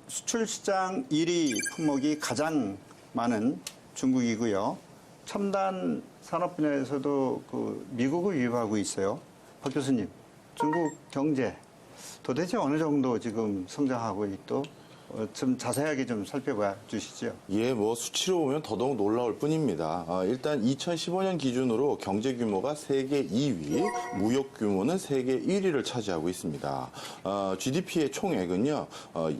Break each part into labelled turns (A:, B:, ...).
A: 수출 시장 1위 품목이 가장 많은 중국이고요. 첨단 산업 분야에서도 미국을 위협하고 있어요. 박 교수님, 중국 경제 도대체 어느 정도 지금 성장하고 있고 좀 자세하게 좀 살펴봐 주시죠.
B: 예, 수치로 보면 더더욱 놀라울 뿐입니다. 일단 2015년 기준으로 경제 규모가 세계 2위, 무역 규모는 세계 1위를 차지하고 있습니다. GDP의 총액은요,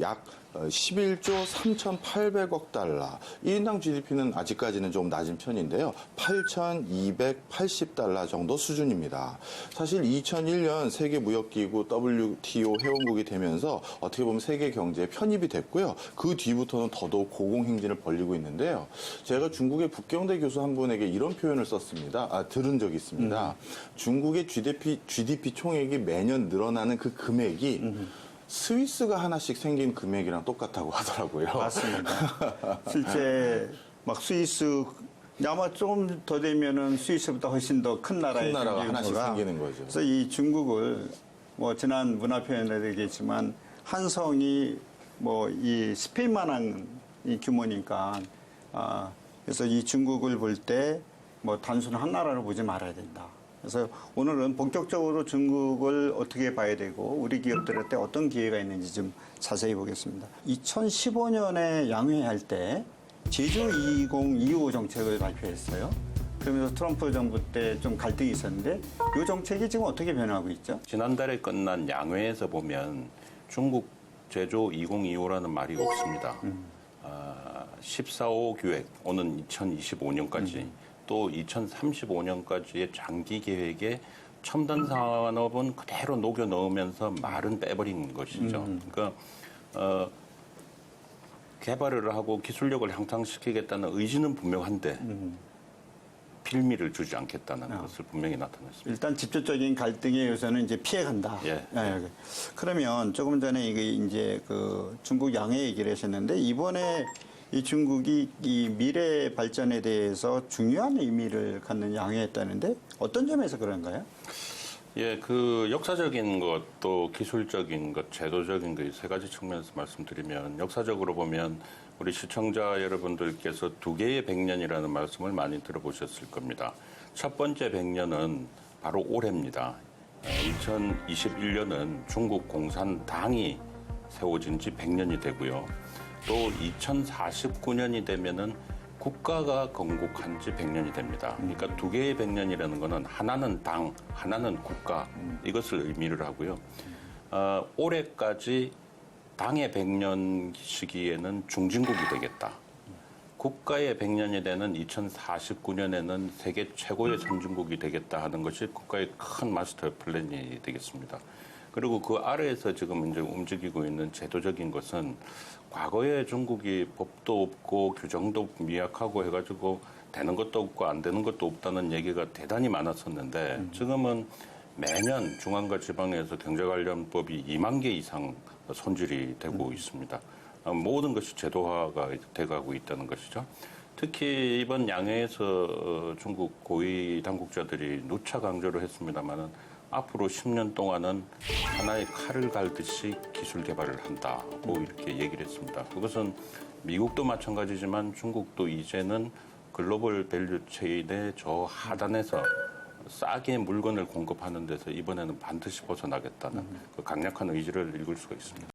B: 약 11조 3,800억 달러. 1인당 GDP는 아직까지는 좀 낮은 편인데요. 8,280달러 정도 수준입니다. 사실 2001년 세계무역기구 WTO 회원국이 되면서 어떻게 보면 세계 경제에 편입이 됐고요. 그 뒤부터는 더더욱 고공행진을 벌이고 있는데요. 제가 중국의 북경대 교수 한 분에게 이런 표현을 썼습니다. 들은 적이 있습니다. 중국의 GDP 총액이 매년 늘어나는 그 금액이 스위스가 하나씩 생긴 금액이랑 똑같다고 하더라고요.
A: 맞습니다. 실제 스위스 아마 조금 더 되면은 스위스보다 훨씬 더 큰 나라의
B: 나라가 하나씩 생기는 거죠.
A: 그래서 이 중국을 지난 문화 표현에도 얘기했지만 한성이 이 스페인만한 이 규모니까 그래서 이 중국을 볼 때 단순 한 나라로 보지 말아야 된다. 그래서 오늘은 본격적으로 중국을 어떻게 봐야 되고 우리 기업들한테 어떤 기회가 있는지 좀 자세히 보겠습니다. 2015년에 양회할 때 제주 2025 정책을 발표했어요. 그러면서 트럼프 정부 때 좀 갈등이 있었는데 이 정책이 지금 어떻게 변하고 있죠?
C: 지난달에 끝난 양회에서 보면 중국 제조 2025라는 말이 없습니다. 14호 계획, 오는 2025년까지 또 2035년까지의 장기 계획에 첨단 산업은 그대로 녹여 넣으면서 말은 빼버린 것이죠. 그러니까 개발을 하고 기술력을 향상시키겠다는 의지는 분명한데 빌미를 주지 않겠다는 것을 분명히 나타냈습니다.
A: 일단 직접적인 갈등의 요소는 이제 피해간다.
C: 예.
A: 그러면 조금 전에 이제 중국 양해 얘기를 하셨는데 이번에 이 중국이 이 미래 발전에 대해서 중요한 의미를 갖는 양해했다는데 어떤 점에서 그런가요?
C: 예, 역사적인 것, 또 기술적인 것, 제도적인 것, 세 가지 측면에서 말씀드리면, 역사적으로 보면 우리 시청자 여러분들께서 두 개의 100년이라는 말씀을 많이 들어보셨을 겁니다. 첫 번째 100년은 바로 올해입니다. 2021년은 중국 공산당이 세워진 지 100년이 되고요. 또 2049년이 되면은 국가가 건국한 지 100년이 됩니다. 그러니까 두 개의 100년이라는 거는 하나는 당, 하나는 국가 이것을 의미를 하고요. 올해까지 당의 100년 시기에는 중진국이 되겠다. 국가의 100년이 되는 2049년에는 세계 최고의 선진국이 되겠다 하는 것이 국가의 큰 마스터 플랜이 되겠습니다. 그리고 그 아래에서 지금 이제 움직이고 있는 제도적인 것은 과거에 중국이 법도 없고 규정도 미약하고 해가지고 되는 것도 없고 안 되는 것도 없다는 얘기가 대단히 많았었는데 지금은 매년 중앙과 지방에서 경제 관련 법이 2만 개 이상 손질이 되고 있습니다. 모든 것이 제도화가 돼가고 있다는 것이죠. 특히 이번 양회에서 중국 고위 당국자들이 누차 강조를 했습니다마는 앞으로 10년 동안은 하나의 칼을 갈듯이 기술 개발을 한다고 이렇게 얘기를 했습니다. 그것은 미국도 마찬가지지만 중국도 이제는 글로벌 밸류 체인의 저 하단에서 싸게 물건을 공급하는 데서 이번에는 반드시 벗어나겠다는 그 강력한 의지를 읽을 수가 있습니다.